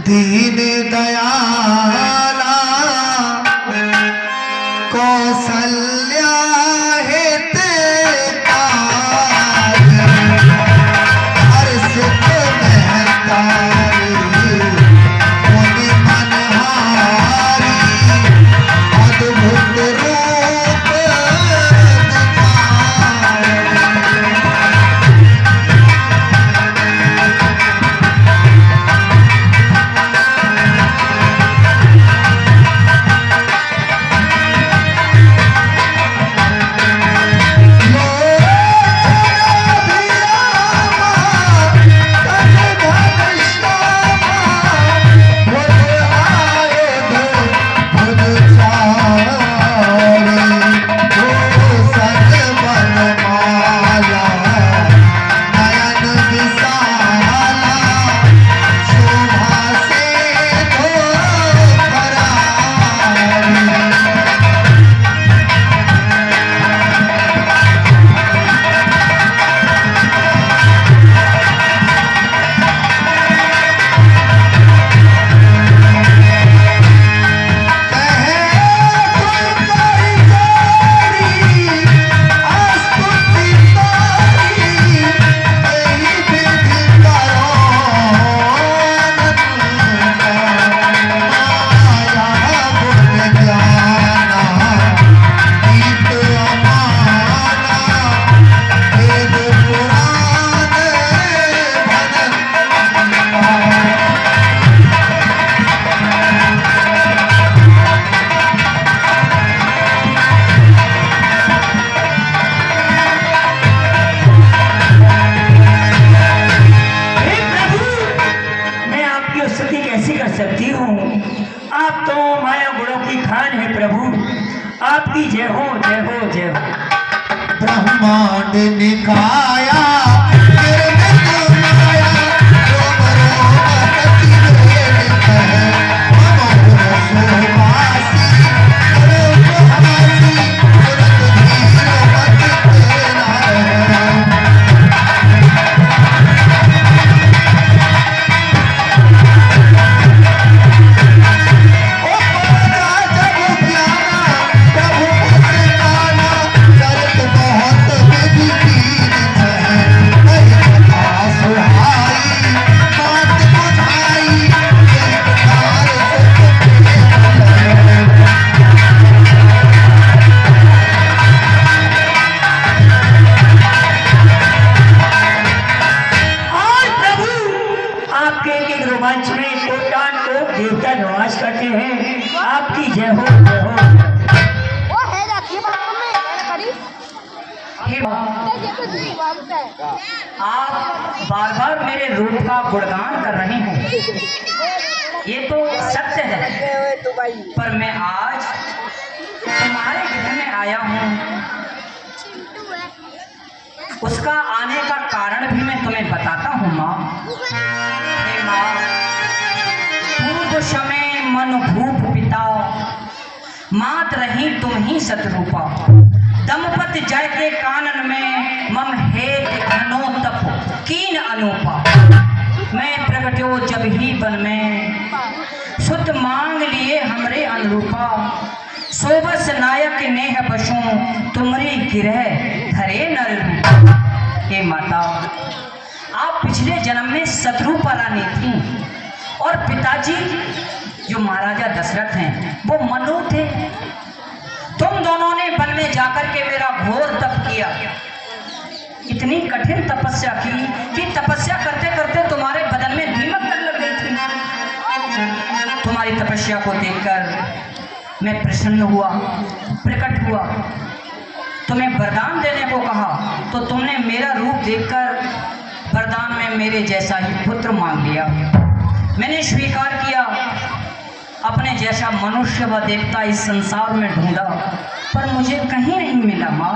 दीन दयाला कौशल्या हित काज हर्षित महतारी मुनि मनहारी अद्भुत रूप सकती हूँ। आप तो माया गुणों की खान है प्रभु, आपकी जय हो जय हो जय हो। ब्रह्मांड निकाया लोग देवता निवास करते हैं। आपकी जय हो जय हो। वो है जाती है बाथरूम में करी हे माँ, ये तो दूसरी बात है। आप बार बार मेरे रूप का गुणगान कर रहे हैं, ये तो सत्य है, पर मैं आज तुम्हारे गृह में आया हूँ। उसका आने का कारण भी मैं तुम्हें बताता हूँ माँ। हे माँ, पूर्व समय मन भूप पिता, मात रही तुम ही सतरूपा। दमपत जय के कानन में मम हेत घनो तप कीन अनूपा। मैं प्रगट्यो जब ही बन में सुत मांग लिए हमरे अनुरूपा। सोबस नायक नेह बसों तुमरी गिरह धरे नर रूपा। हे माता, आप पिछले जन्म में शत्रुपा रानी थी और पिताजी जो महाराजा दशरथ हैं वो मनु थे। तुम दोनों ने वन में जाकर के मेरा घोर तप किया, इतनी कठिन तपस्या की कि तपस्या करते करते तुम्हारे बदन में दीमक तक लग गई थी। तुम्हारी तपस्या को देखकर मैं प्रसन्न हुआ, प्रकट हुआ, तुम्हें वरदान देने को कहा तो तुमने मेरा रूप देखकर वरदान में मेरे जैसा ही पुत्र मांग लिया। मैंने स्वीकार किया, अपने जैसा मनुष्य व देवता इस संसार में ढूंढा पर मुझे कहीं नहीं मिला माँ।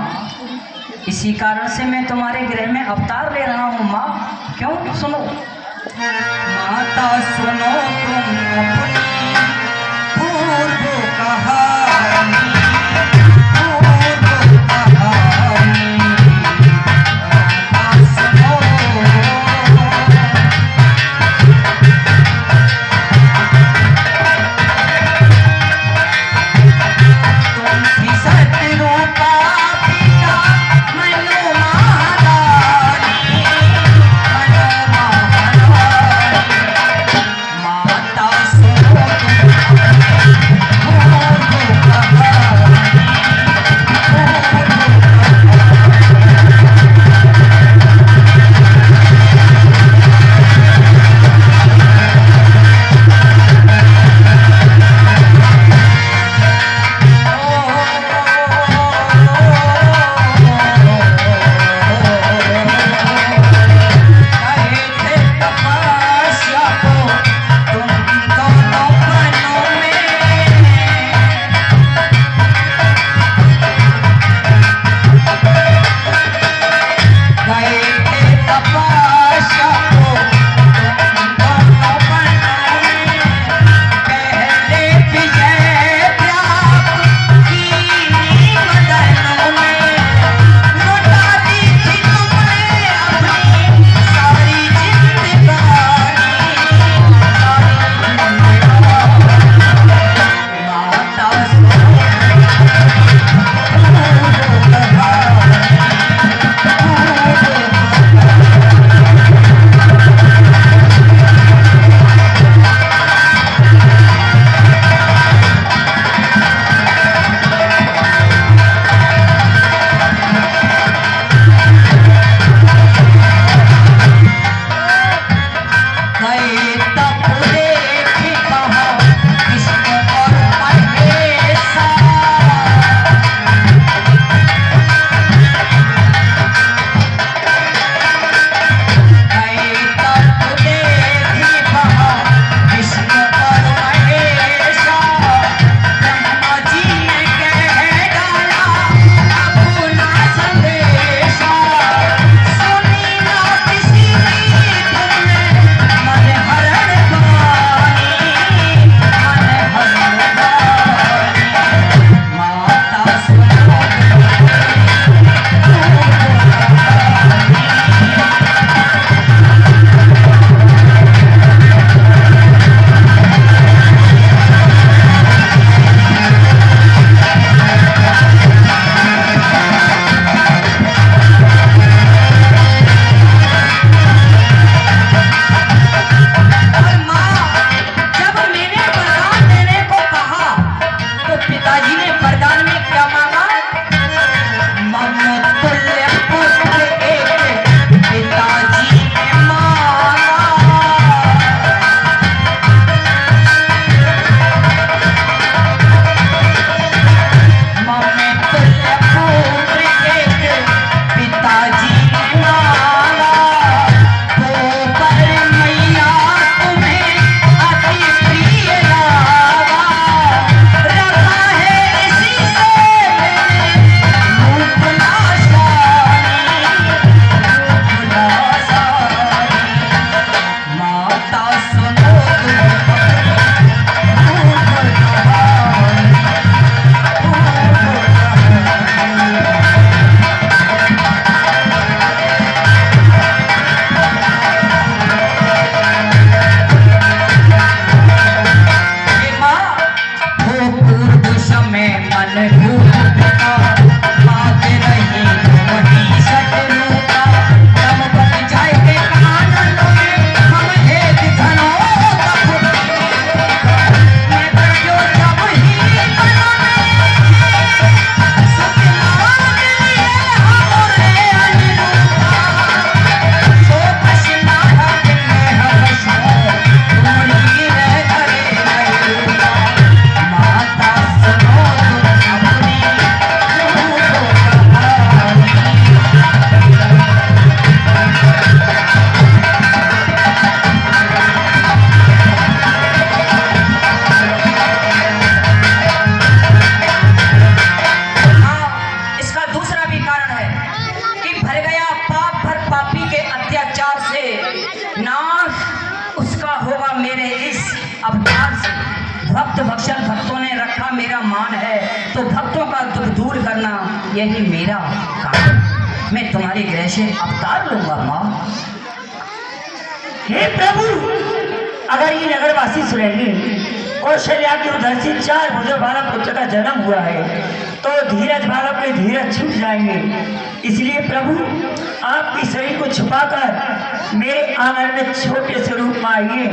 इसी कारण से मैं तुम्हारे गृह में अवतार ले रहा हूँ माँ। क्यों? सुनो माता, सुनो तुम अपनी पूर्व कहानी, पूर्व कहानी। माता सुनो, तुम ही सतरूपा पिता मनु महारानी, मनु महारानी। माता चल भक्तों ने रखा मेरा मान है, तो भक्तों का दुख दूर करना यही मेरा काम। मैं तुम्हारे गृह से अवतार लूंगा माँ। हे प्रभु, अगर ये नगरवासी सुनेंगे कौशल्या के उधर से 4 बुजुर्ग बालक पुत्र का जन्म हुआ है, तो धीरज बालक के धीरज छूट जाएंगे। इसलिए प्रभु, आपकी शरीर को छुपाकर मेरे आंगन में छोटे से रूप में आइए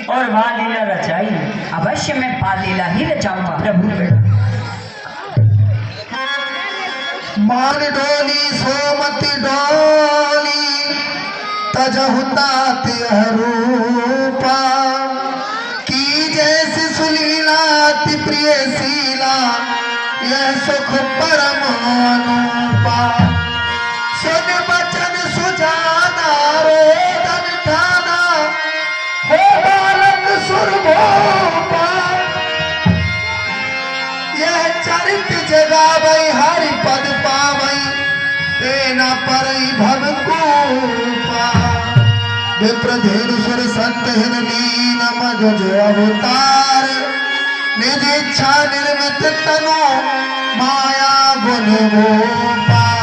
और बाल लीला रचाइए। अवश्य मैं बाल लीला ही रचाऊंगा प्रभु। मान डोली सोमति डोली तजहु तात रूपा की जैसी सुलीलाति प्रिय शीला यह सुख परम अनुपा। सुन बचन सुजाना रोदन ठाना हो बालक सुरभोपा। यह चरित जगावई हरि पद पावई तेना परई भव कोपा। विप्रधेनु सुर संत हिन लीन मगज अवतार निज इच्छा निर्मित तनु माया गुण गोपार।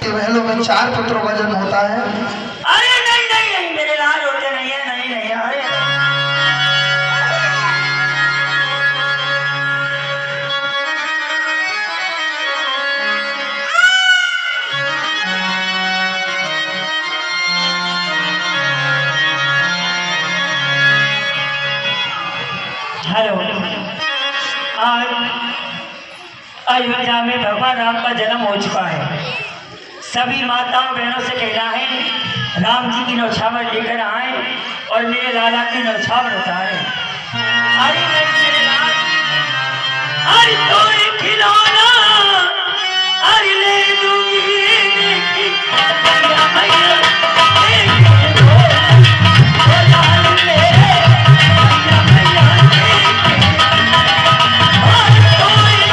महलों में 4 पुत्रों का जन्म होता है। अरे नहीं नहीं नहीं, मेरे लाल होते नहीं है, नहीं नहीं। अरे हेलो, आज अयोध्या में भगवान राम का जन्म हो चुका है। सभी माताओं बहनों से कहना है राम जी की नौछावर लेकर आए और मेरे लाला की नौछावर उतारे। अरे मेरे लाल, अरे तो एक खिलौना, अरे ले दूंगी मैया मैया, एक दो, ओ लाल ले, मैया मैया, अरे तो एक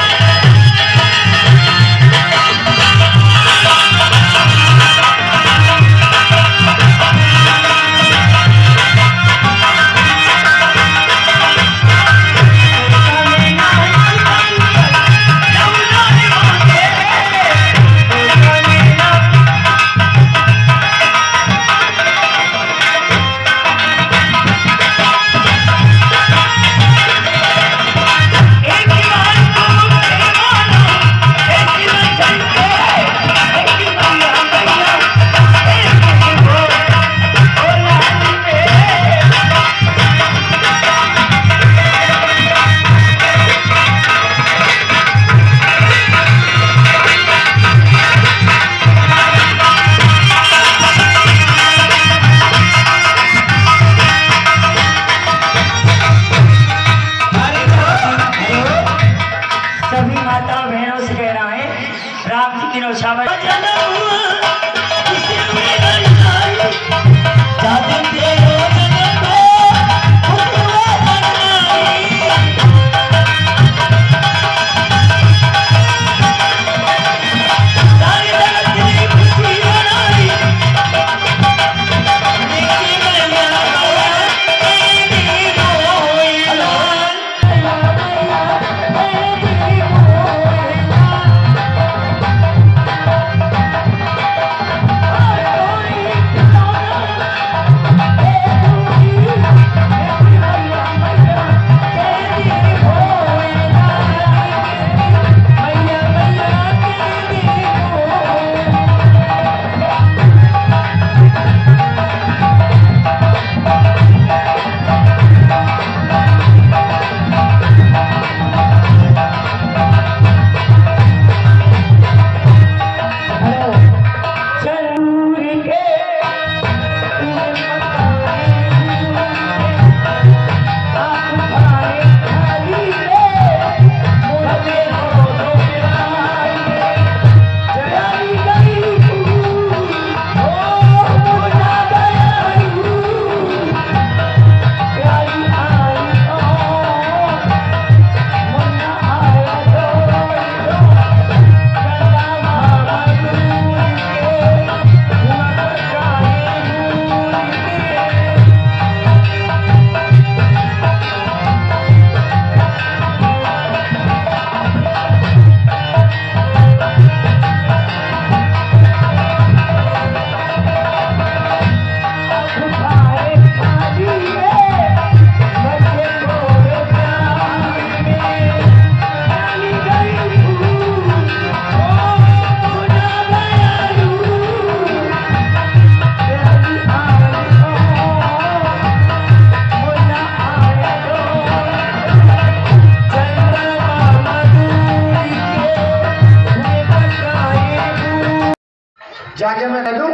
जाके मैं कह दूं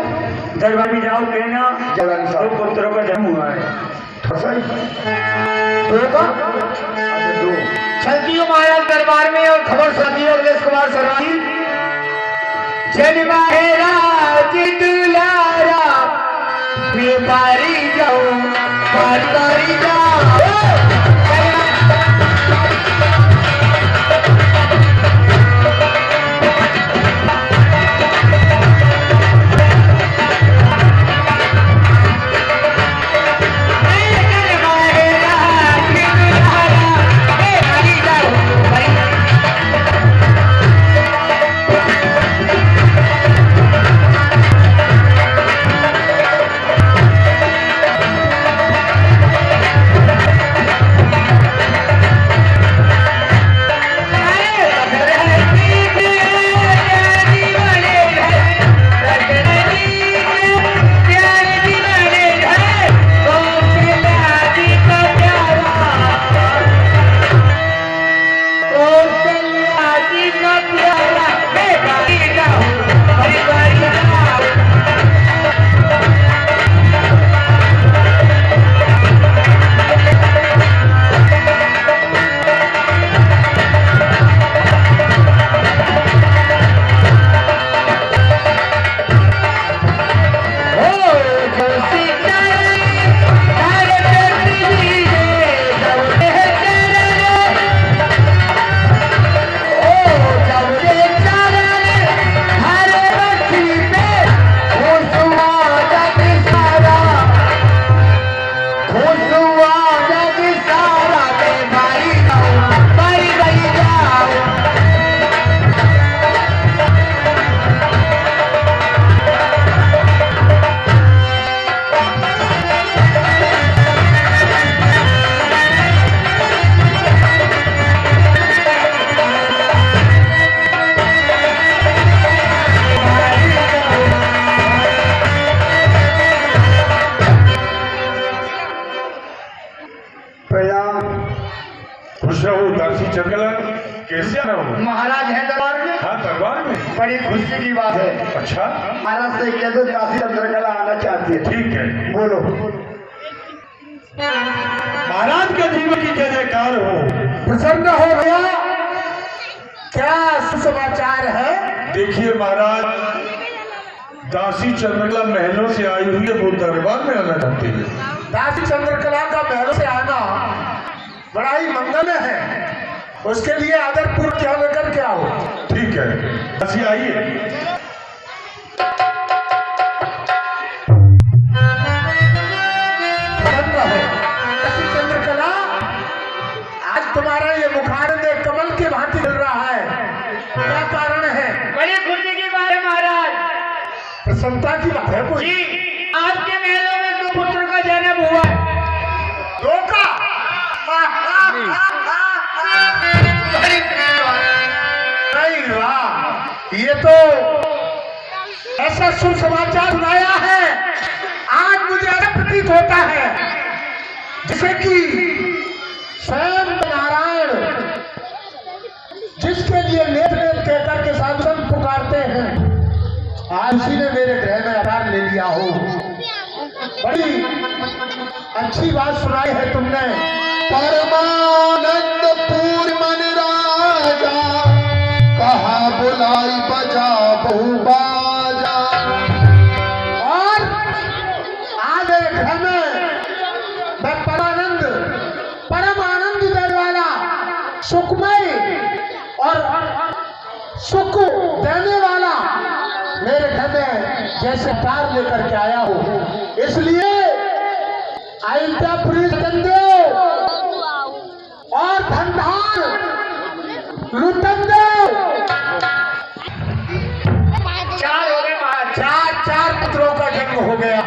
दरबार में जाओ कहना जवानी तो साहब पुत्रों का जन्म हुआ है। फंसा ही दो का अच्छा दो चलती हूँ महाराज दरबार में और खबर सुनाती है अखिलेश कुमार शर्मा जी। जन महाराज दुलारा मैं बारी जाऊं बारी जाऊं खुश रहो दासी चंगला कैसे आना हो? महाराज है दरबार में। हाँ दरबार में बड़ी खुशी की बात है। अच्छा महाराज से कह दो दासी चंद्रकला आना चाहती है ठीक है बोलो महाराज के जीवन की जय जयकार हो। प्रसन्न हो गया क्या सुसमाचार है? देखिए महाराज दासी चंद्रकला महलों से आई हुई है वो दरबार में आना चाहती है। दासी चंद्रकला का महलों से आना बड़ा ही मंगल है। उसके लिए आदर पूर्व ध्यान लेकर के आओ। ठीक है दासी आइए। दासी चंद्रकला आज तुम्हारा ये मुखारंद कमल के भांति चल रहा है, क्या कारण है? बड़ी खुशी की बात है महाराज। प्रसन्नता की बात है कोई? आपके महलों में दो पुत्र का जन्म हुआ है। दो का? नहीं वाह, ये तो ऐसा सुसमाचार सुनाया है आज मुझे ऐसा प्रतीत होता है जैसे कि स्वयं नारायण जिसके लिए नेत नेत कहकर के साधु संत पुकारते हैं आज उसी ने मेरे गृह में आधार ले लिया हो। बड़ी अच्छी बात सुनाई है तुमने। परमानंद पूर्मन राजा कहा बुलाई बजा बहु बाजा और आज मेरे घर में मैं परम आनंद देने वाला सुखमय और सुख देने वाला मेरे घर में जैसे प्यार लेकर के आया हूँ, इसलिए अयोध्यापुरी चंदेव और धनधान लुटन देव चार हो गए महाराज। चार पुत्रों का जन्म हो गया।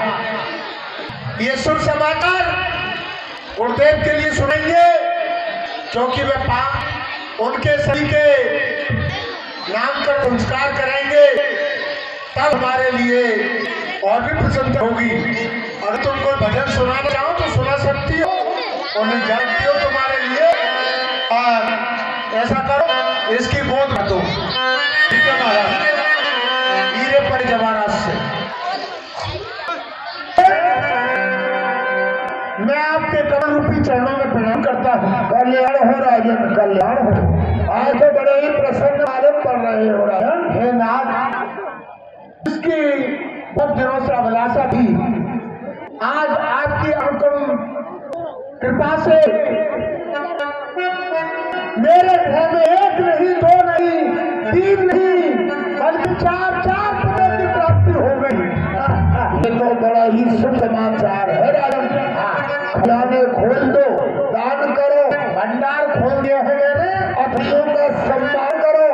ये सुन समाचार गुरुदेव के लिए सुनेंगे क्योंकि वे उनके सभी के नाम का संस्कार करेंगे तब हमारे लिए और भी प्रसन्नता होगी। अगर तुम कोई भजन सुनाना चाहो तो सुना सकती हो और नहीं जानती हो तुम्हारे लिए। और ऐसा करो इसकी गोद में दो, ठीक है महाराज? हीरे पर जवाहरात से कल्याण हो राजन, कल्याण हो। आज तो बड़े ही प्रसन्न मालूम पड़ रहे हो राजन। हे नाथ, इसकी बहुत दिनों से अभिलाषा थी, आज आपकी अनुपम कृपा से मेरे घर में एक नहीं, दो नहीं, तीन नहीं, बल्कि चार पुत्रों की प्राप्ति हो गई। ये तो बड़ा ही शुभ समाचार है राजन। खजाने खोल दो, दान करो, भंडार खोल दिए हैं मैंने, अतिथियों का सम्मान करो।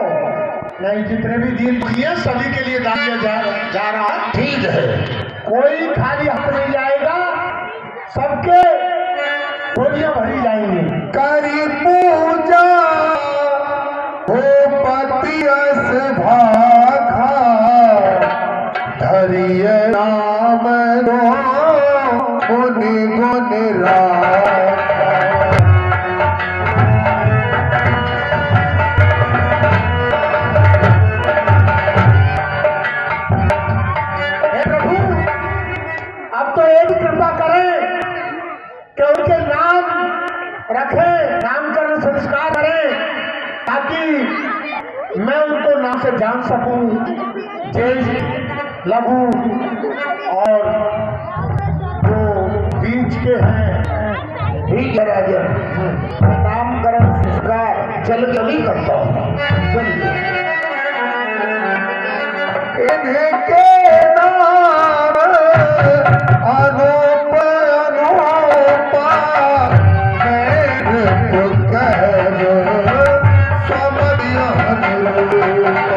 नहीं, जितने भी दीन दिए सभी के लिए दान दिया जा रहा है। ठीक है, कोई खाली हाथ नहीं जाएगा, सबके गोलियां भरी जाएंगी। करी पूजा हो पतियस भाखा, धरिय नाम रो गुनि गुनि राखा। हे प्रभु, अब तो एक कृपा करें कि उनके नाम रखें, नामकरण संस्कार करें, ताकि मैं उनको नाम से जान सकूं। ज्येष्ठ, लघु और जो बीच के हैं, ठीक है राजन। नामकरण संस्कार चल जल्दी करता हूँ। इन्हीं के नाम अनूप अनूपा, मैं तो कह समझ अनुरूपा।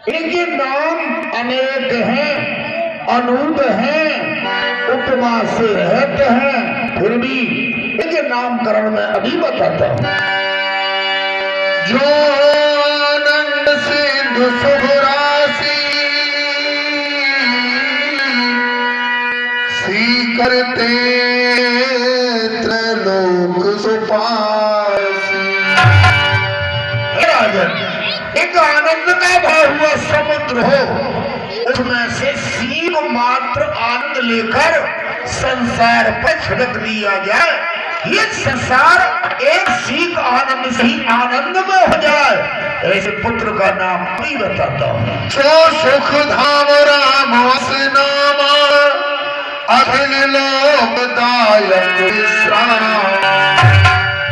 इनके नाम अनेक हैं, अनूप हैं, उपमा से रहते हैं, फिर भी इनके नामकरण में अभी बताता हूं। जो आनंद सिंधु शुभराशि, सी करते त्रैलोक सुपासी। राजन, एक आनंद का भाव हुआ समुद्र हो, उसमें से सीख मात्र आनंद लेकर संसार पर छिड़क दिया जाए, ये संसार एक सीख आनंद से ही आनंद में हो जाए। ऐसे पुत्र का नाम भी बताता हूँ। सो सुख धाम राम नामा, अखिल लोकदायक विश्राम।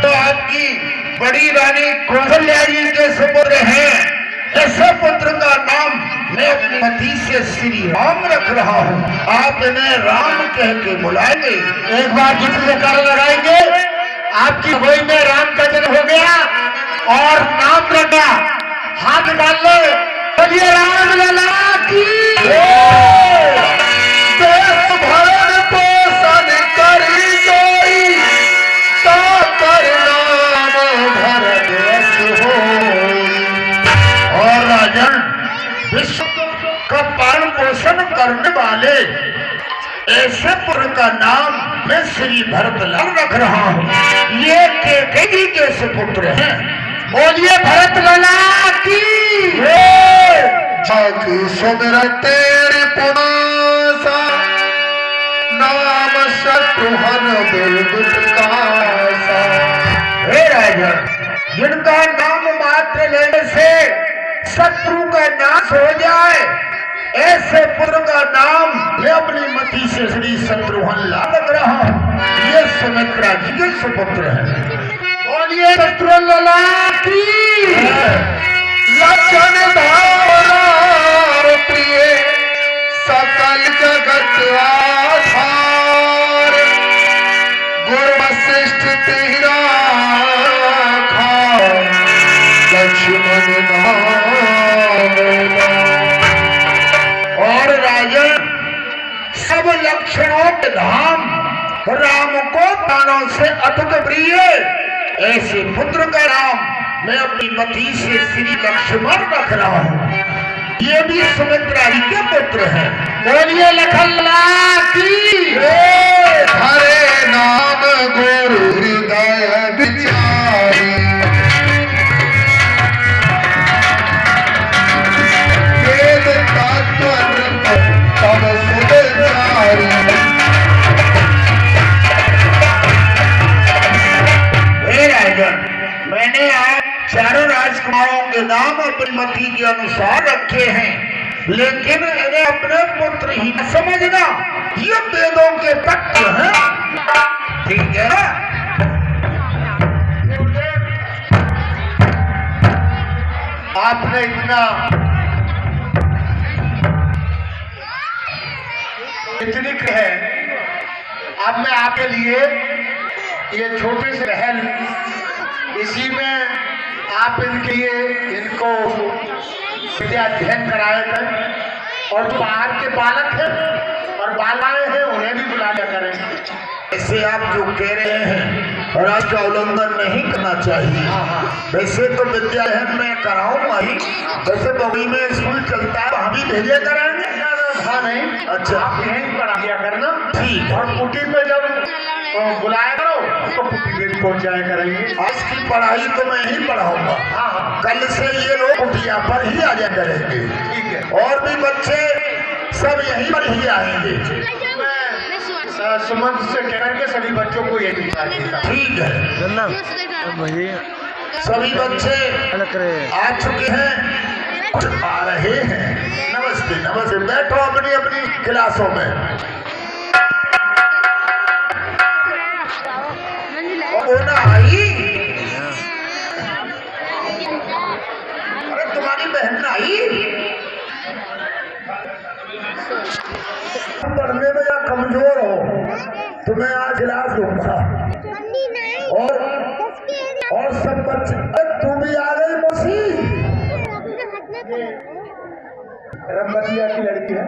तो आपकी बड़ी रानी कौशल्या जी के सुपुत्र हैं, ऐसे पुत्र का नाम मैं अपनी पति से श्री राम रख रहा हूँ। आप इन्हें राम कह के बुलाएंगे। एक बार जिसके कारण लगाएंगे, आपकी गोई में राम का जन्म हो गया और नाम रखा। हाथ डाल लो, बोलिए राम लला की। देश भरण पोषण करी जोई, तो कर नाम भर देश होई। और राजन, विश्व का पालन पोषण करने वाले ऐसे पुत्र का नाम मैं श्री भरतलाल रख रहा हूँ। ये केकई के सुपुत्र हैं। बोलिए भरतलाल की। जाकी सुमिर तेरी पुनासा, नाम शत्रुघ्न बिरदुत कासा। हे राजन, जिनका नाम मात्र लेने से शत्रु का नाश हो जाए, ऐसे पुत्र का नाम मैं अपनी मति से श्री शत्रुघ्न लाल रख रहा हूँ। ये सुमित्रा जी के सुपुत्र हैं। बोलिए शत्रुघ्न लाल की। लक्षण धार प्रिय, सकल जगत आधार, लक्षणों के धाम, राम को प्राणों से अतुट प्रिय, ऐसे पुत्र का नाम मैं अपनी मती से श्री लक्ष्मण रख रहा हूँ। ये भी सुमित्रा जी के पुत्र हैं। बोलिए लखनलाल की। हरे नाम गुरु हृदय विचारी, वेद तत्व तब सुधारी। हे राजन, मैंने आज चारों राजकुमारों के नाम अपनी मति के अनुसार रखे हैं, लेकिन इन्हें अपने पुत्र ही न समझना, ये वेदों के तत्व हैं। ठीक है ना? आपने इतनी है, अब मैं आपके लिए ये छोटे से महल, इसी में आप इनके लिए इनको विद्या अध्ययन कराया करें, और जो बाहर के बालक हैं और बालाएं हैं उन्हें भी बुलाया करें। ऐसे आप जो कह रहे हैं और आज का उल्लंघन नहीं करना चाहिए। वैसे तो विद्या अध्ययन मैं कराऊंगा ही, वैसे बबई में स्कूल चलता है, वहाँ भी भेजे कराएंगे। हाँ नहीं, अच्छा आप यहीं पढ़ा दिया करना। ठीक। और कुटी पे जब बुलाया करो तो कुटी पे भी पहुँच जाया करेंगे। आज की पढ़ाई तो मैं ही पढ़ाऊंगा। हाँ, कल से ये लोग कुटिया पर ही आ जाया करेंगे। ठीक है। और भी बच्चे सब यहीं पर ही आएंगे। मैं सुमंत से कह के सभी बच्चों को यही चाहिए। ठीक है, सभी बच्चे आ चुके हैं, आ रहे हैं। नमस्ते नमस्ते, बैठो अपनी अपनी क्लासों में। वो ना आई, अरे तुम्हारी बहन ना आई। पढ़ने में या कमजोर हो, तुम्हें आज क्लास दूंगा। और सब बच्चे, तू भी आ गई मौसी। रमबतिया की लड़की है।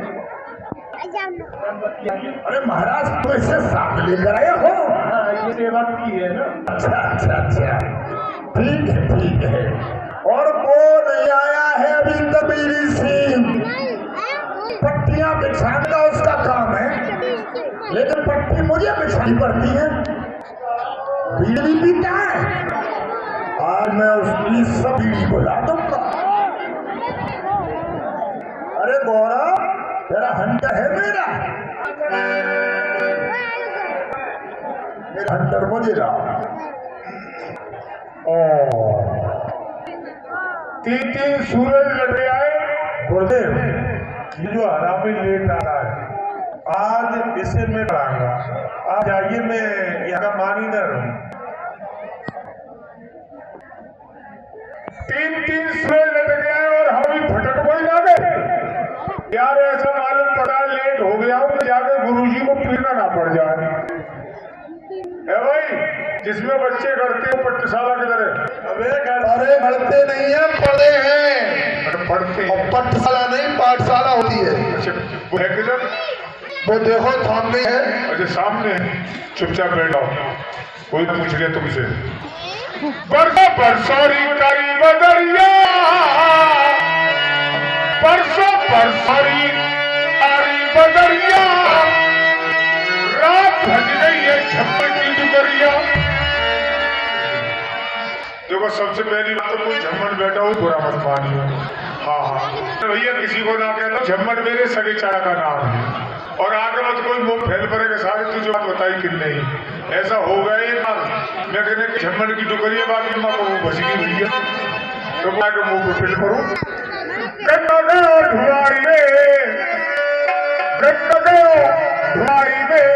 अरे महाराज, तो इससे साथ लेकर आए हो? ये सेवा की है ना। अच्छा अच्छा अच्छा, ठीक है ठीक है। और वो नहीं आया है अभी तक मेरी सिंह, पट्टियां बिछाने का उसका काम है, लेकिन पट्टी मुझे बिछानी पड़ती है। बीड़ी भी पीता है, आज मैं उसकी सब बीड़ी बुला दूंगा। अरे गौरा, तेरा हंटर है मेरा हंटर मुझे रहा। तीन सूरज लगे आए। गुरुदेव, ये जो हरामी लेट आ रहा है, आज इसे मैं पढ़ाऊंगा। आप जाइए, मैं यहाँ का मानीदर हूँ। तीन सूरज लगे आए और हम भी भटक कोई ना गए। यार ऐसा मालूम पड़ा लेट हो गया हूँ, जाकर गुरुजी को पीना ना पड़ जाए। है भाई, जिसमें बच्चे करते हो पट्टशाला की तरह। अरे गढ़ते नहीं है, पढ़े हैं। पढ़ते हैं, पट्टशाला नहीं पाठशाला होती है। अच्छा, वो है किधर? वो देखो सामने है। अच्छा सामने है, चुपचाप बैठो, कोई ना पूछ लिया तुमसे। बरसों बरसोरी करी बदरिया, परसों परसोरी कारी बदरिया, रात भज गई है झप्पड़ की दुकरिया। देखो, सबसे पहली बात तो कोई झम्मन बैठा हो बुरा मत मानिए। हाँ, भैया किसी को ना कहता, झम्मन मेरे सगे चाचा का नाम है। और आगे मत कोई मुंह फैल पड़ेगा सारे, तुझे बात बताई कि नहीं। ऐसा हो गया ये बात, मैं कहने झम्मन की दुकरिया, बाकी माँ को वो भसी की भैया, तो मैं के मुंह को फिल करूँ। धुआई में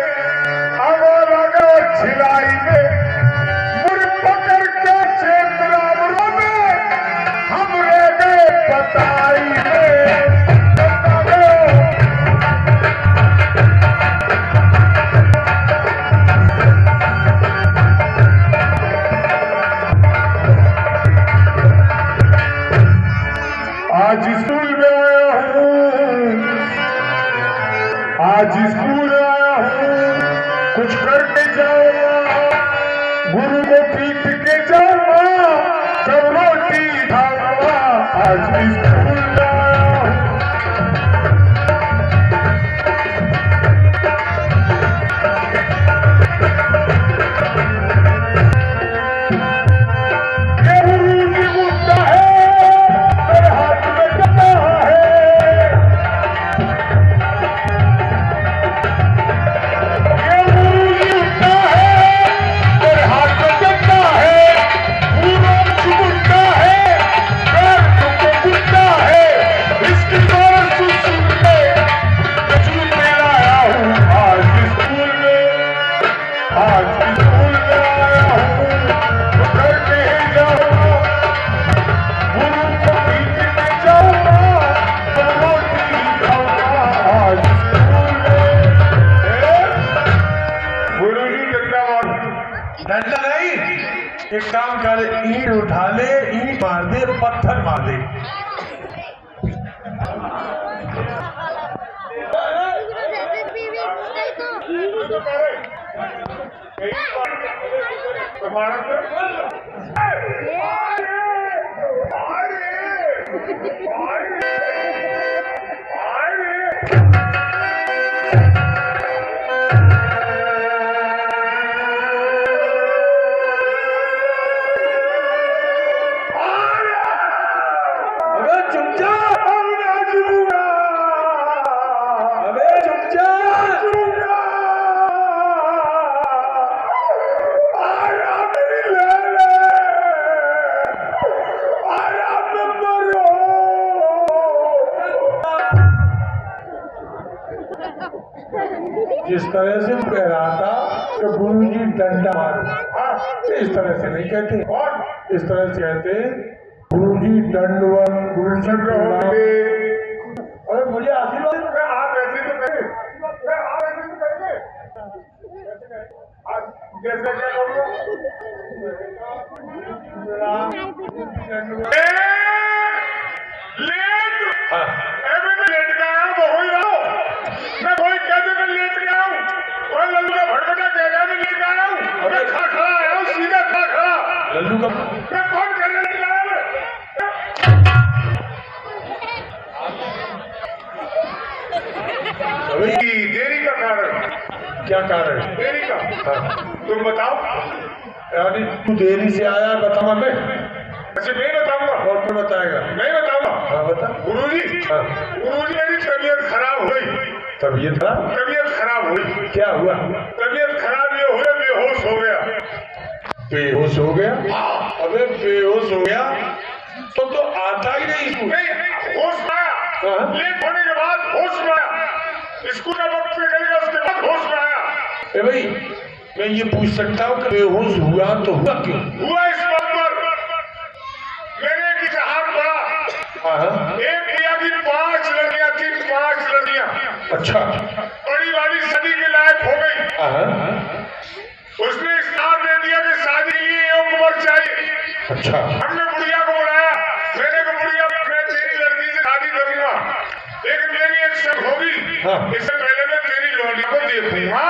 आगो लगो छिलाई में, मुड़ पकड़ के चेतरावरों में हम रह गए बताई में। आज स्कूल में आया हूँ, आज स्कूल आया कुछ करके जाऊंगा, गुरु को पीट के जाऊंगा, जब रोटी खाऊंगा, आज भी स्कूल जाऊंगा। डंडा नहीं, एक काम करे, ईंट उठा ले, ईंट मार दे, पत्थर मार दे। जिस तरह से कह रहा था कि गुरुजी डंडा मारो, इस तरह से नहीं कहते, और इस तरह से कहते गुरुजी दंडवन, गुरुजी अरे मुझे आशीर्वाद, आप ऐसे तो करें, आप ऐसे तो करेंगे, जैसे क्या करोगे, लेट गया बहु रहो, मैं कोई कहते मैं लेट गया हूँ, और लल्लू का भड़बड़ा कह रहा है मैं लेट गया हूँ, मैं खा खड़ा आया हूँ, सीधा खा खड़ा, लल्लू का मैं कौन करने लगा है? देरी का कारण क्या कारण? देरी का, तुम बताओ। यानी तू देरी से आया, बताऊंगा मैं? अच्छा मैं बताऊंगा, और कौन बताएगा? मैं बताऊंगा। हाँ बता। गुरुजी, गुरुजी मेरी तबीयत खराब हुई। तबीयत खराब हुई। क्या हुआ? तबीयत खराब ये हुआ, बेहोश हो गया। बेहोश हो गया? अबे बेहोश हो गया तो आता ही नहीं। होश में आया, लेट होने के बाद होश में आया, स्कूल का वक्त निकलेगा उसके बाद होश में आया। भाई मैं ये पूछ सकता हूँ कि बेहोश हुआ तो हुआ क्यों? हुआ इस बात पर, मैंने एक इतिहास पढ़ा, एक भैया की 5 लड़कियां थी, 5 लड़कियां। अच्छा। बड़ी वाली सदी के लायक हो गई। उसने इस्तार दे दिया कि शादी के लिए ये उम्र चाहिए। अच्छा। हमने बुढ़िया को बुलाया, मैंने कहा बुढ़िया मैं तेरी लड़की से शादी करूंगा, लेकिन मेरी एक शर्त होगी, इससे पहले मैं तेरी लौंडी को देखूंगा।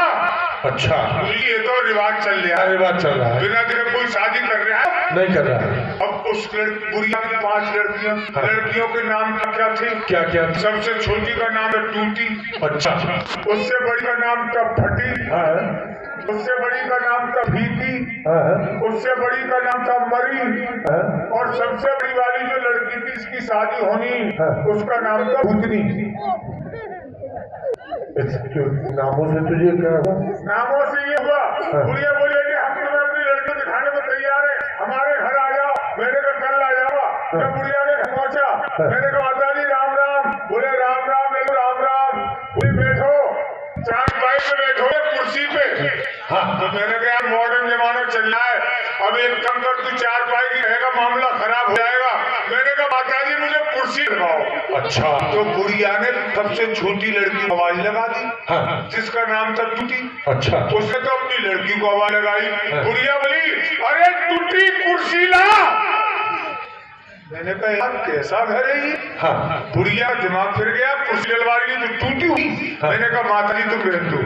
अच्छा। ये तो रिवाज चल रहा है। रिवाज चल रहा है। बिना देखे कोई शादी कर रहा है? नहीं कर रहा है। अब उस बुढ़िया की 5 लड़कियां, लड़कियों के नाम क्या थे? क्या क्या? सबसे छोटी का नाम है टूटी। अच्छा। उससे बड़ी का नाम था फटी, उससे बड़ी का नाम था भीती, उससे बड़ी का नाम था मरी, और सबसे बड़ी वाली जो लड़की थी इसकी शादी होनी, उसका नाम था भूतनी। नामों से तुझे क्या हुआ? नामों से ये हुआ, बुढ़िया बोले कि हम तुम्हें अपनी लड़की दिखाने को तैयार है, हमारे घर आ जाओ। मैंने कहा कल आ जाओ। मैं बुढ़िया के घर पहुंचा, मैंने कहा माता जी राम राम। बोले राम राम। मैं राम राम। बोले बैठो, 4 पाई पे बैठो कुर्सी पे। तो मैंने कहा मॉडर्न जमाना चल रहा है, अब एक कम कर तू 4 पाई की रहेगा, मामला खराब हो जाएगा। मैंने कहा माता जी मुझे कुर्सी लगाओ। अच्छा। तो बुढ़िया ने सबसे छोटी लड़की को आवाज लगा दी, जिसका नाम था टूटी। अच्छा। उसने तो अपनी लड़की को आवाज लगाई। बुढ़िया बोली अरे टूटी कुर्सी ला। मैंने कहा यार कैसा घर है ये? बुढ़िया दिमाग फिर गया, कुर्सी डलवा रही तो टूटी हुई। मैंने कहा माता जी तुम बैठ दो।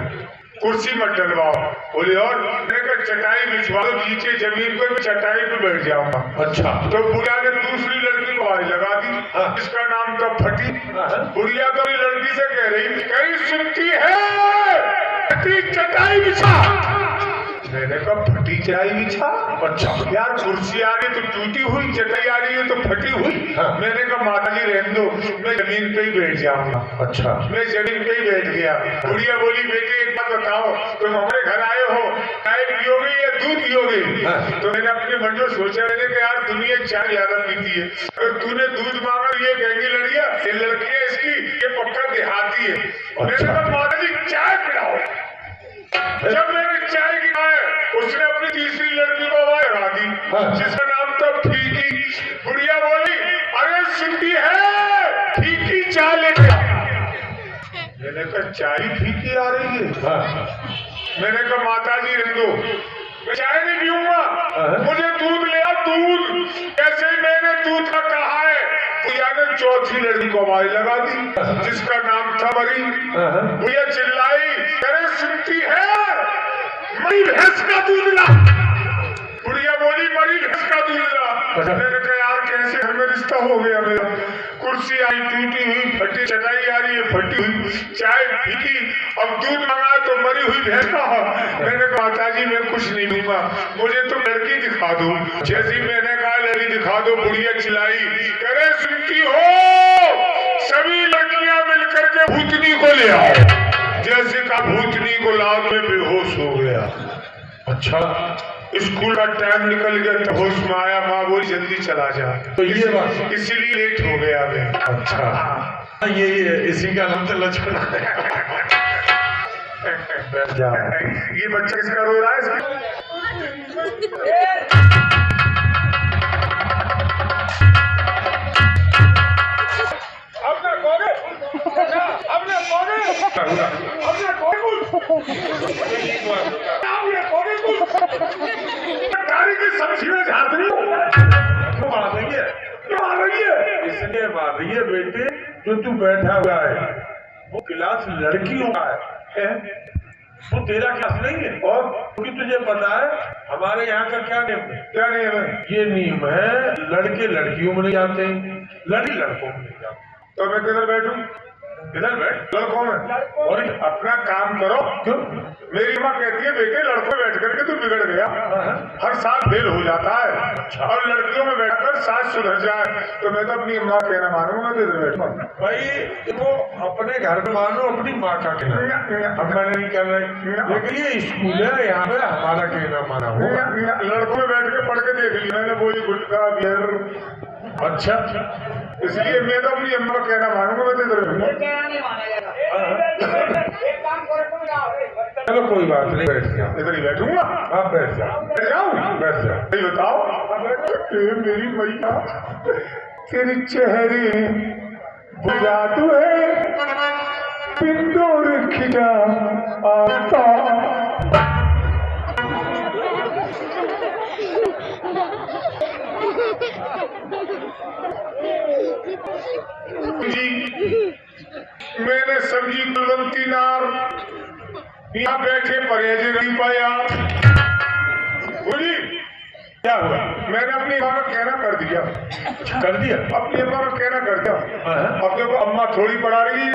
कुर्सी मत डलवाओ। बोले और मैंने कहा चटाई बिछवा दो, नीचे जमीन पर मैं चटाई पे बैठ जाऊंगा। अच्छा। तो बुढ़िया ने दूसरी लड़की को आवाज लगा दी, जिसका नाम था फटी। बुढ़िया तो लड़की से कह रही, कहीं सुनती है फटी चटाई बिछा। मैंने कहा फटी चटाई बिछा? अच्छा। यार कुर्सी आ रही तो टूटी हुई, चटाई आ रही है तो फटी हुई। मैंने कहा माता जी रहने दो, मैं जमीन पे ही बैठ जाऊंगा। अच्छा। मैं जमीन पे ही बैठ गया। बुढ़िया बोली बेटे एक बात बताओ, तुम हमारे घर आए हो, चाय पियोगे या दूध पियोगे? तो मैंने अपने मन में सोचा, मैंने कहा यार दुनिया चाय ज्यादा पीती है, अगर तूने दूध मांगा ये कहेंगी लड़िया ये लड़की है इसकी, ये पक्का देहाती है। मैंने कहा माता जी चाय पिलाओ। जब मैंने चाय गिराया, उसने अपनी तीसरी लड़की को आवाज लगा दी, जिसका नाम था फीकी। बुढ़िया बोली अरे सुनती है फीकी चाय लेके आ। मैंने कहा चाय फीकी आ रही है? मैंने कहा माता जी रहने दो, मैं चाय नहीं पीऊंगा, मुझे दूध ले आओ दूध। ऐसे ही मैंने दूध का कहा है, भैया ने चौथी लड़की को आवाज लगा दी, जिसका नाम था मरी। भैया चिल्लाई अरे सुनती है मरी भैंस का दूध ला। बुढ़िया बोली मरी भैंस का दूध ला। मैंने कहा यार कैसे घर में रिश्ता हो गया मेरा। कुर्सी आई टूटी हुई, फटी चटाई आ रही है फटी हुई, चाय फीकी, अब दूध मंगा तो मरी हुई भैंस का। मैंने कहा माता जी मैं कुछ नहीं दूंगा, मुझे तो लड़की दिखा दो। जैसी मैंने कहा लड़की दिखा दो, बुढ़िया चिल्लाई करे सुनती हो सभी लड़कियां मिलकर के भूतनी को ले आओ। जैसे कहा भूतनी को लाद में बेहोश हो गया। अच्छा। स्कूल का टाइम निकल गया तो होश में आया, माँ बोली जल्दी चला जा, तो ये बात इसीलिए लेट हो गया मैं। अच्छा। ये इसी का नाम तो लक्षण है। ये बच्चा किसका रो रहा है? गाड़ी की सब्जी में झाड़ रही है, इसलिए मार रही है बेटे जो तू बैठा हुआ है वो क्लास लड़कियों का है, वो तेरा क्लास नहीं है। और क्योंकि तुझे पता है हमारे यहाँ का क्या नियम है? क्या नियम है? ये नियम है लड़के लड़कियों में नहीं जाते, लड़की लड़कों में नहीं जाते। तो मैं किधर बैठूं? इधर बैठ लड़कों में, और अपना काम करो। क्यों? मेरी माँ कहती है बेटे लड़कों में बैठ करके तू बिगड़ गया, हर साल फेल हो जाता है, और लड़कियों में बैठकर सास सुधर जाए। तो मैं तो अपनी माँ कहना मानूंगा, तो इधर बैठूंगा। भाई वो अपने घर में मानो, अपनी माँ का कहना, अब मैंने नहीं कहना, लेकिन ये स्कूल है, यहाँ पे हमारा कहना माना होगा। लड़कों में बैठ के पढ़ के देख लिया मैंने, बोली गुटखा बियर। अच्छा, इसलिए मैं तो अपनी अम्मा का कहना मानूंगा, मैं तो इधर बैठूंगा। चलो कोई बात नहीं, बैठ जाओ, इधर ही बैठूंगा। आप बैठ जाओ। बैठ जाओ, बैठ जाओ। नहीं बताओ मेरी मैया तेरे चेहरे बुझादू है पिंडोर खिजा आता। जी मैंने सब्जी कुलवंती नार यहाँ बैठे परहेज नहीं पाया। बोली क्या हुआ? मैंने अपनी माँ का कहना कर दिया। अपनी अम्मा का कहना कर दिया। अब देखो अम्मा थोड़ी पढ़ा रही है,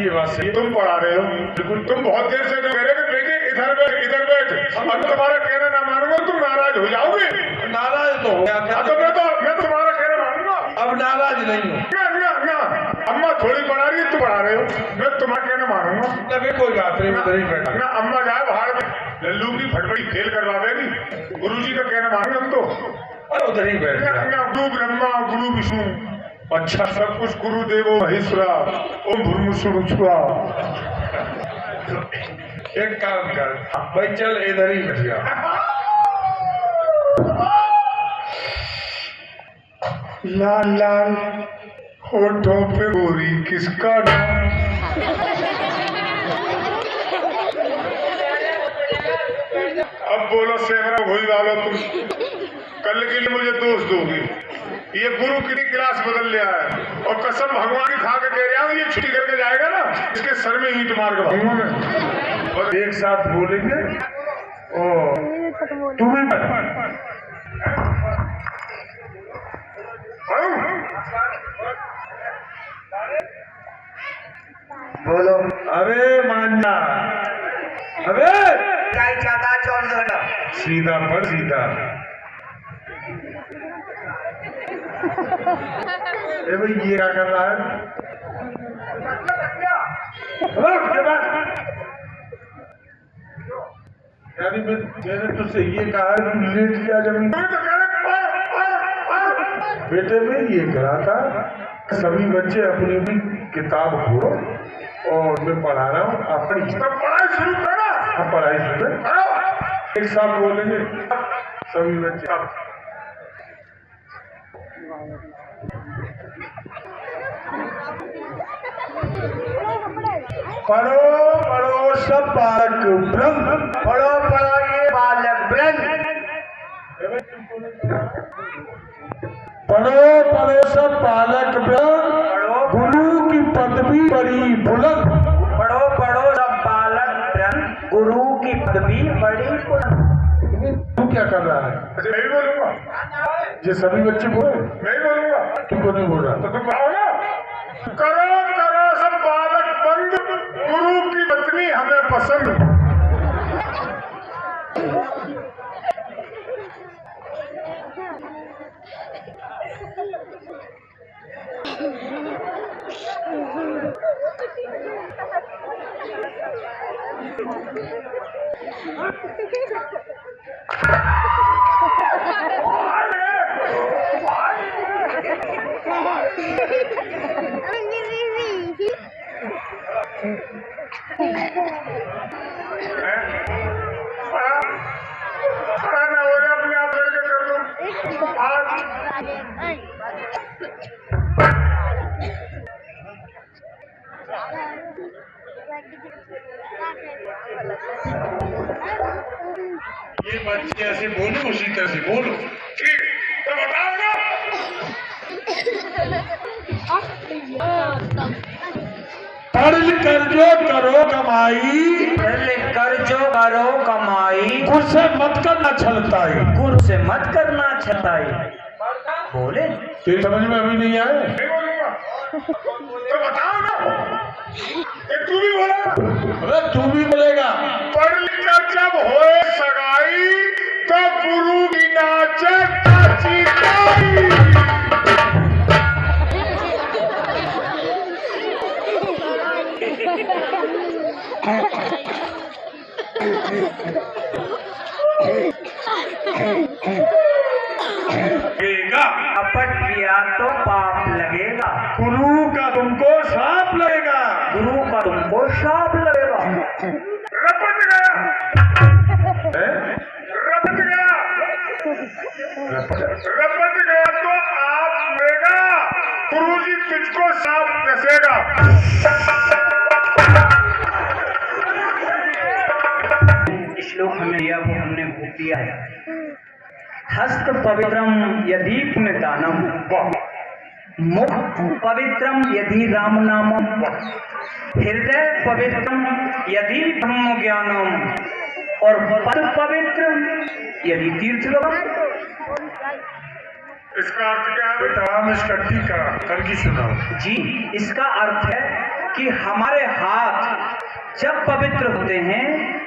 ये बात सही, तुम पढ़ा रहे हो। बिल्कुल, तुम बहुत देर से कह रहे हो बेटे इधर बैठ इधर बैठ, अब तुम्हारा कहना ना मानूंगा तुम नाराज हो जाओगे। नाराज तो हो गया, तो मैं तुम्हारा कहना मानूंगा, अब नाराज नहीं हूँ। अम्मा थोड़ी पढ़ा रही है, तुम पढ़ा रहे हो, मैं तुम्हारा कहना मानूंगा। कोई बात नहीं, उधर ही बैठा ना। अम्मा जाए बाहर में लल्लू की फटफटी खेल करवाएगी, गुरुजी का कहना मानूंगा हम तो, और उधर ही बैठ गुरु ब्रह्मा गुरु विष्णु, अच्छा सब कुछ गुरु देवो महेश्वरा ओम भूर्भुवस्सुः। एक काम कर भाई, चल इधर ही बैठ जा। लाल लाल होठों पे गोरी किसका नाम? अब बोलो सेहरा भूल डालो तुम, कल के लिए मुझे दोष दोगी। ये गुरु की क्लास बदल लिया है, और कसम भगवान की खा के कह रहा हूँ ये छुट्टी करके जाएगा ना, इसके सर में ईंट मार के भागूंगा मैं। और एक साथ बोलेंगे। ओ तुम्हें बोलो। अबे मान्या, अबे क्या चाहता है 24 घंटा? सीधा पर सीधा। ए भाई ये क्या कर रहा है? यानी मैंने तुझसे ये कहा है कि लेट लिया जमीन। बेटे में ये कहा था सभी बच्चे अपनी अपनी किताब खोलो और मैं पढ़ा रहा हूँ, आप पढ़ाई शुरू करो। आप पढ़ाई शुरू करो, एक साथ बोलेंगे सभी बच्चे। पढ़ो पढ़ो सब बालक ब्रह्म, पढ़ो पढ़ो ये बालक ब्रह्म। पढ़ो पढ़ो सब बालक ब्रह्म, गुरु की पदवी बड़ी बुलंद। पढ़ो पढ़ो सब बालक ब्रह्म, गुरु की पदवी बड़ी बुलंद। तू क्या कर रहा है? मैं ही बोलूंगा। ये सभी बच्चे बोले, मैं ही बोलूंगा। तुमको नहीं बोल रहा तो तुम कहो ना। करो करो सब बालक बंद, गुरु की पत्नी हमें पसंद। ये बच्चे ऐसे बोलो, उसी तरह से बोलो। ठीक तो बताओ ना। पढ़ लिख कर जो करो कमाई, पढ़ लिख कर जो करो कमाई, गुर से मत करना छलताई। गुरु से मत करना छताई। बोले तेरी समझ में अभी नहीं आए? तो बताओ ना। तू भी बोला। अरे तू भी बोलेगा। पढ़ लिख कर जब होए सगाई, तो गुरु की नाचे चाची ताई। कपट किया तो पाप लगेगा, गुरु का तुमको श्राप लगेगा। गुरु का तुमको शाप लगेगा। रपट गया, रपट गया, रपट गया तो आप लेगा, गुरुजी तुझको सांप डसेगा। श्लोक हमें दिया वो हमने भूल दिया है। हस्त पवित्रम यदि पुण्य दानम, मुख पवित्रम यदि राम नामम, हृदय पवित्रम यदि ब्रह्म ज्ञानम, और पद पवित्र यदि तीर्थ लोकम। इसका अर्थ क्या है बेटा? हम इसका टीका करके सुनाओ। जी, इसका अर्थ है कि हमारे हाथ जब पवित्र होते हैं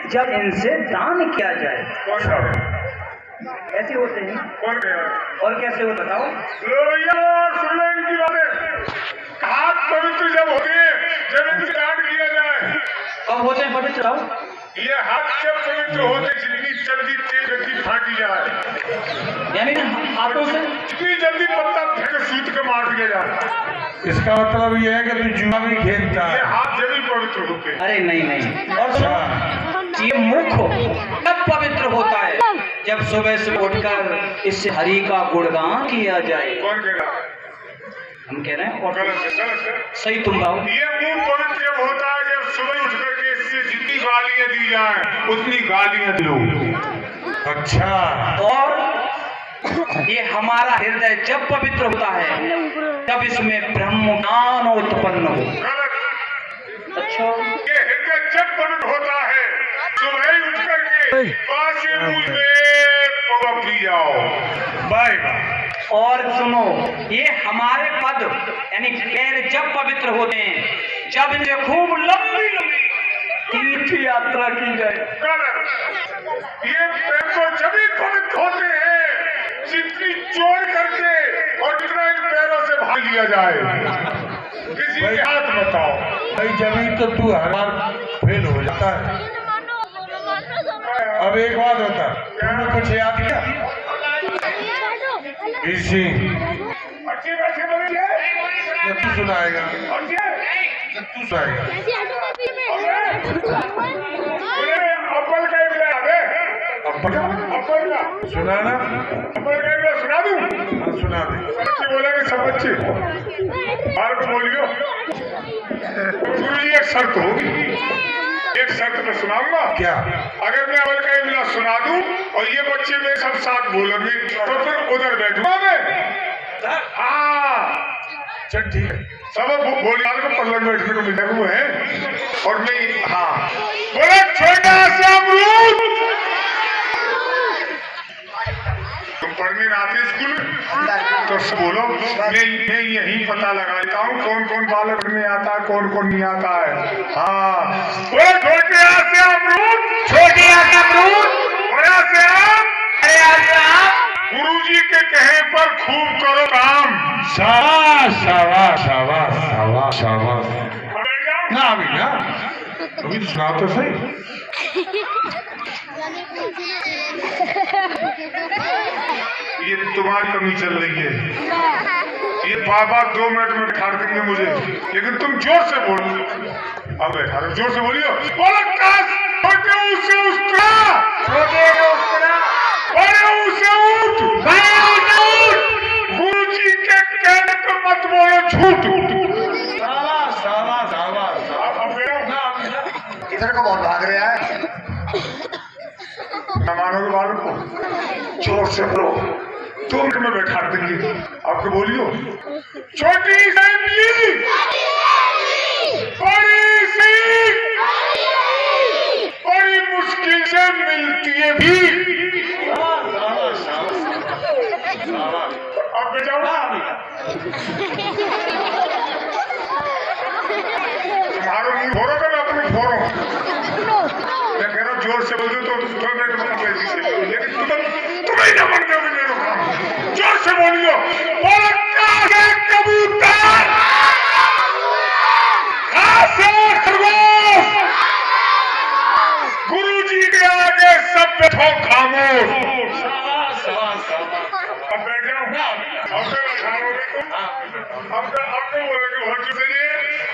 जब इनसे दान किया जाए। कौन सा? ऐसे होते हैं। कौन गया? और कैसे हो बताओ? सुन लो इनकी बातें। हाथ पवित्र जब होते हैं, जब इनसे दान किया जाए। कब होते हैं पवित्र? ये हाथ जब पवित्र होते, जितनी जल्दी तेज गति फाटी जाए, यानी हाथों से जितनी जल्दी पत्ता फेंक सूत के मार दिया जाए। इसका मतलब ये है कि तू जुआ भी खेलता है। ये हाथ जब ही पवित्र होते हैं। अरे नहीं नहीं। और सुनो, ये मुख तब पवित्र होता है जब सुबह से उठकर इससे हरि का गुणगान किया जाए। कौन कहेगा? हम कह रहे हैं। और गलत है, गलत है। सही तुम गाओ। ये मुंह पवित्र जब होता है जब सुबह उठ करके इससे जितनी गालियां दी जाए उतनी गालियां दो। अच्छा। और ये हमारा हृदय जब पवित्र होता है तब इसमें ब्रह्म ज्ञान उत्पन्न हो। गलत। अच्छा। ये हृदय जब पवित्र होता है काशी मुझ में पग पी जाओ। Bye bye. और सुनो, ये हमारे पद यानी पैर जब पवित्र होते हैं, जब इनसे खूब लंबी लंबी तीर्थ यात्रा की जाए, ये पैर तो जब ही पवित्र होते हैं जितनी चोर करके और जितना इन पैरों से भाग लिया जाए। किसी के हाथ बताओ भाई, जमीन तो तू हर बार फेल हो जाता है। अब एक बात होता, तुमने कुछ याद किया? इसी अच्छी बैठी बोलिए। जब तू सुनाएगा, जब तू सुनाएगा। अब्बल का इबला है। अब्बल का? अब्बल का सुनाना? अब्बल का इबला सुना दूं? हाँ, सुना दे। बच्चे बोलेंगे सब बच्चे बाहर को बोलियो। गुरु जी एक शर्त होगी, एक शर्त मैं सुनाऊंगा। क्या? अगर मैं अब्बल का इबला सुना दूं और ये बच्चे मेरे सब साथ बोलेंगे तो फिर उधर बैठूंगा मैं। हाँ चल ठीक है। सब बोलियार को पल्लव बैठने को मिले हुए हैं और मैं हाँ बोला छोटा सा अमरूद। तुम पढ़ने आते स्कूल में तो बोलो, मैं यही पता लगा लेता हूँ कौन कौन बालक पढ़ने आता है, कौन कौन नहीं आता है। हाँ बोला छोटे से अमरूद, छोटे से अमरूद, बड़ा से आम, गुरुजी के कहे पर खूब करो काम। शाबाश शाबाश शाबाश शाबाश शाबाश। ना अभी ना, अभी तो सुना तो सही। ये तुम्हारी कमी चल रही है। ये बाबा 2 मिनट में बैठा देंगे मुझे, लेकिन तुम जोर से बोलो। अब बैठा दो, जोर से बोलियो। बोलो छोटे उसे उस्तरा, छोटे उस्तरा, बड़े उसे उठ, बड़े उसे उठ। गुरु जी के कहने पे मत बोलो झूठ। शाबाश शाबाश शाबाश। इधर को बहुत भाग रहा है। मेहमानों के बालक को जोर से बोलो, 2 मिनट में बैठा देंगे। आपको बोलियो। छोटी सी इमली, बड़ी सी, बड़ी मुश्किल से मिलती है भी। अब बेटा तुम्हारा मुंह भरो तो मैं अपने भरो। मैं कह रहा हूँ जोर से बोल दो तो 2 मिनट में, लेकिन तुम्हें ना मन में मेरे काम। जोर से बोलियो। बोलो कबूतर, खरगोश, गुरु जी के आगे सब बैठो खामोश। अब बैठ जाओ। अब तो बैठाओगे तुम। अब तो बोलोगे बहुत जोर से।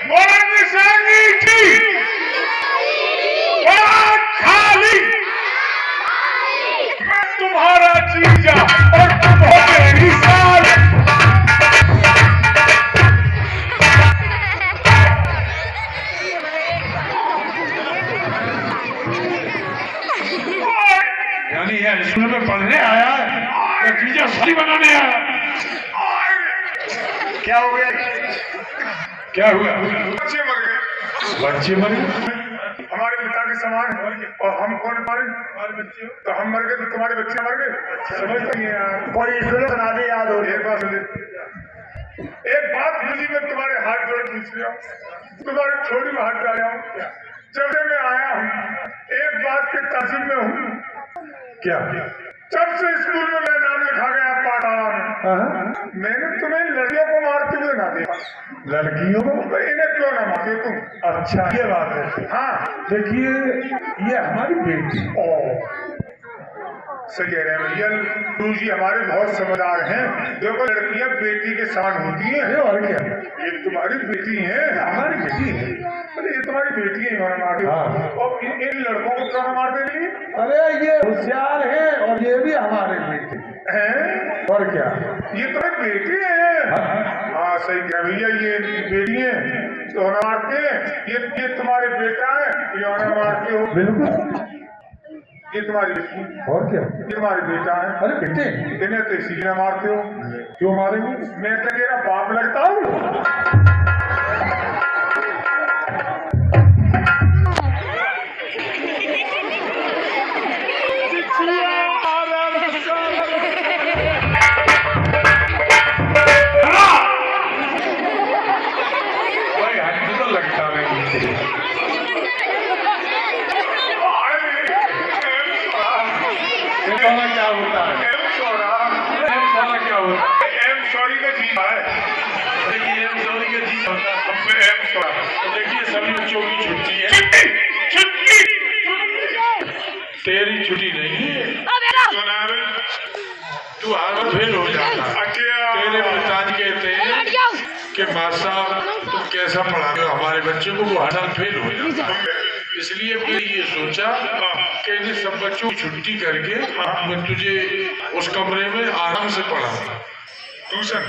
बोलो निशानी थी खाली, मैं तुम्हारा जीजा और तुम हो मेरी साल। यानी यह स्कूल में पढ़ने आया है या टीचर सही बनाने आया? क्या हो गया? क्या हुआ? बच्चे मर गए। बच्चे मर गए? हमारे पिता के समान और हम कौन हमारे बच्चे? तो हम मर गए तो तुम्हारे बच्चे मर गए। समझ नहीं यार। कोई सुनो सुना दे याद हो। एक बात सुन, एक बात मुझे मैं तुम्हारे हाथ जोड़ पूछ रहा हूँ, तुम्हारे छोड़ी में हाथ डाला हूँ। जब से मैं आया हूँ एक बात के तासीब में हूँ। क्या? जब से स्कूल में मेरा नाम लिखा गया पाठशाला में, मैंने तुम्हें लड़कियों को मारते हुए ना देखा। लड़कियों को? तो इन्हें क्यों ना मारते तुम? अच्छा ये बात है। हाँ देखिए, ये हमारी बेटी। सही कह रहे हैं भैया। गुरु जी हमारे बहुत समझदार हैं। देखो लड़कियां बेटी के समान होती हैं। और क्या? ये तुम्हारी बेटी है। हमारी बेटी है। अरे ये तुम्हारी बेटी है, इन्होंने मार हाँ। और इन लड़कों को क्यों मार देंगे? अरे ये होशियार है और ये भी हमारे बेटे हैं। और क्या? ये तुम्हारी बेटी है। हाँ सही कह भैया, ये बेटी है तो मारते हैं। ये तुम्हारे बेटा है, ये मारते हो। बिल्कुल। ये तुम्हारी बेटी, और क्या? ये तुम्हारे बेटा है। अरे बेटे, इन्हें तो इसीलिए मारते हो। क्यों मारेंगे? मैं तो तेरा बाप लगता हूँ। सोना क्या होता है? सोना क्या होता है? एम सॉरी का जी है। देखिए एम सॉरी का जी होता है। अब मैं एम सॉरी। देखिए सभी बच्चों की छुट्टी है। छुट्टी तेरी छुट्टी नहीं है। तू आगे फेल हो जाता। तेरे पिताजी कहते हैं कि मास्टर साहब तुम कैसा पढ़ाते हो हमारे बच्चे को, वो हर फेल हो जाता है। इसलिए मैंने ये सोचा कि इन सब बच्चों की छुट्टी करके मैं तुझे उस कमरे में आराम से पढ़ाऊंगा। ट्यूशन